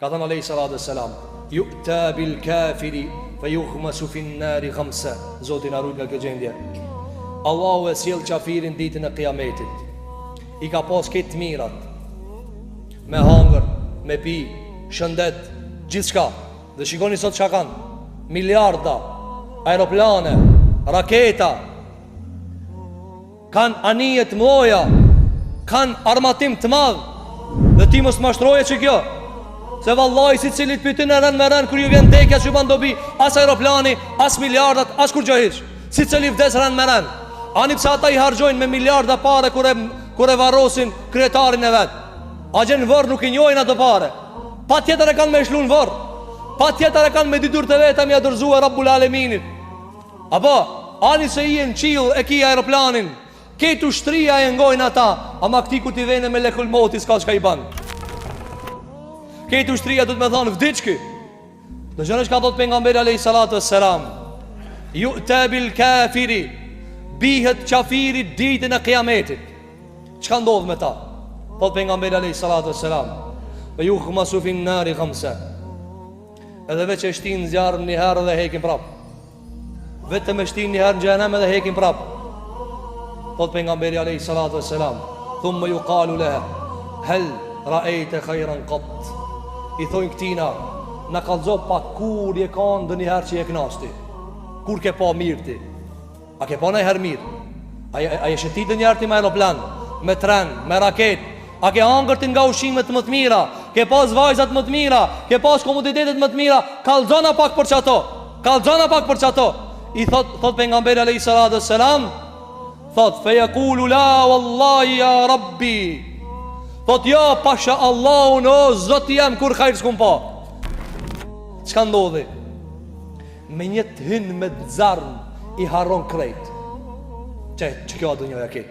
Ka thënë alayhi salatu wassalam, yu'ta bil kafiri fa yughmasu fin nari khamsa. Zoti na ruaj nga kjo gjendje. Allahu e sjell kafirin ditën e Kiametit. I ka pas këtë mirat, me hangër, me pi, shëndet, gjithçka. Dhe shikoni sot çka kanë. Miliarda, aeroplane, raketa, kanë anije të mëdha, kanë armatim të madh. Dhe ti mos mashtroje që kjo, se vallahi si cilit pytin e rën me rën, kër ju vjen dekja që ban dobi, as aeroplani, as miliardat, as kur gjohish. Si cilit vdes rën me rën. Ani pse ata i harxojnë me miliarda pare kur e varrosin kryetarin e vet. A gjen vërë nuk i njojnë ato pare. Pa tjetër e kanë me shlun vërë. Pa tjetër e kanë me ditur të veta mi adërzua Rabbul Aleminit. Apo, ani se i e në qilë e ki aeroplanin, ketu shtria e ngojnë ata, ama këti ku ti vene me lekul moti s'ka qka i banë. Ketu shtria du të me thonë vdiqki. Në gjënë që ka thot pejgamberi alayhi salatu wassalam, ju të bil kafiri, bihet qafiri ditën e Kiametit. Çka ndodh me ta? Thot pejgamberi alayhi salatu wassalam, ve yughmasu fin nari khamsa. Edhe veç e shtin zjarën një herë dhe hekin prap. Vetëm e shtin një herë në xhenem edhe hekin prap. Thot pejgamberi alayhi salatu wassalam, thumma yuqalu laha hal ra'ayta khayran qat. I thojnë këtina, na kallzo pa kur je ka ndonjë herë që je knasti. Kur ke pa mirë ti? A ke pa në herë mirë? A je shëtitë një herë ti me aeroplan, me tren, me raket? A ke hangër ti nga ushimet më të mira? Ke pas vajzat më të mira? Ke pas komoditetet më të mira? Kallzona pak për çato. Kallzona pak për çato. I thot pejgamberi alayhi salatu wassalam, thot fe yaqulu la wallahi ya rabbi. Thot ja pasha Allahun o zoti jam kur hajr s'kum pa. Çka ndodhi? Me një të hynë me të zarën i harron krejt. Që kjo a dunjoja ke?